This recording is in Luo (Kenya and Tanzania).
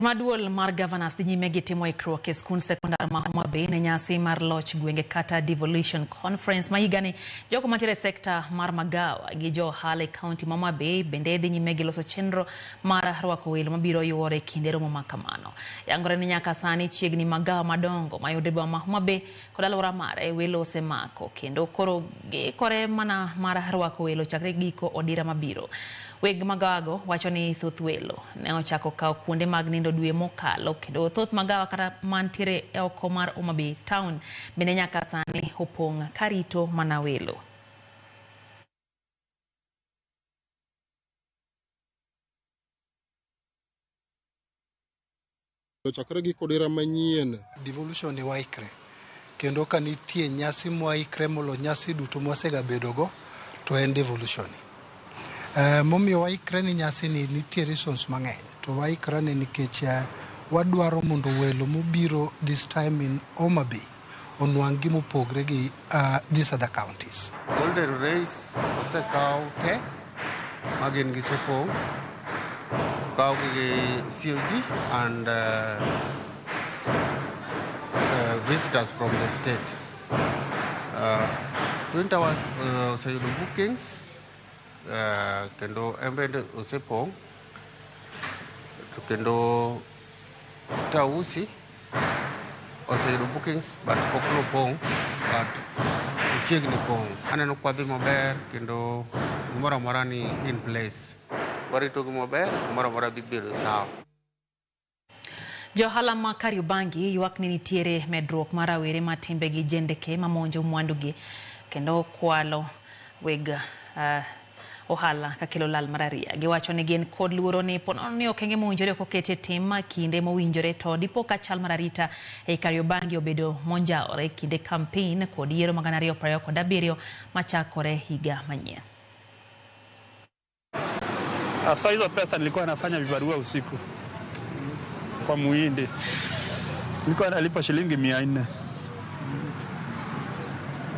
Maduol mar governors dhi nyime gi timo ikruok e skund sekondar ma Homa Bay ne nyasi mar loch gwenge kata devolution conference ma higani. Jogo mantiere sekta mar magawa gi jo ohala e kaunti ma Homa Bay bende dhi nyime gi loso chenro mar rwako welo mabiro yuore kinde romo ma kamano. Yangore ni nyaka sani chiegni magawa madongo mayude boma ma Homa Bay kod alwora mare welo osemako kendo koro gikore mana mar rwako welo chakre giko odira mabiro. Weg magawago wacho ni thoth welo ne ochako kawo kuonde mag nindo dwe mokalo kendo thoth magawa kata mantiere e oko mar Homa Bay town bende nyaka sani opong' karito mana welo. Chakre gi kodira manyien devolution ni waikre kendo ka nitie nyasi moikre molo nyasi duto mosega bedogo to en devolution. Momiyo waikre ni nyasi ni nitie reasons mang'eny to waikre ni nikech wadwaro mondo welo mobiro this time in Homa Bay onwang' gima opogre gi these other counties. Golden Race osekaw te magin gi sepong kaw gi COG and visitors from the state. Twin Towers oseyudo bookings kendo embed osepong to kendo Tausi oseyudo bookings but pok nopong but chiegni pong. Aneno kwadhi maber kendo gimoro amora ni in place. Warito gi maber, gimoro amora dhi bedo sawa. Jo ohala ma Kariobangi ywak ni nitiere medruok mar rawere ma timbegi jendeke mamonjo mwandugi kendo kwalo weg ohala kakelo lal mararia. Giwacho ni gin kod luoro ni ponono ni okenge mowinjore kokete tim kinde mowinjore to dipo ka chal mararita e Kariobangi obedo monjaore kinde campaign kod yiero mag 2027 machakore higa manyien. Asa hizo pesa nilikuwa nafanya vibarua usiku kwa Muhindi. Nilikuwa nalipa shilingi 400.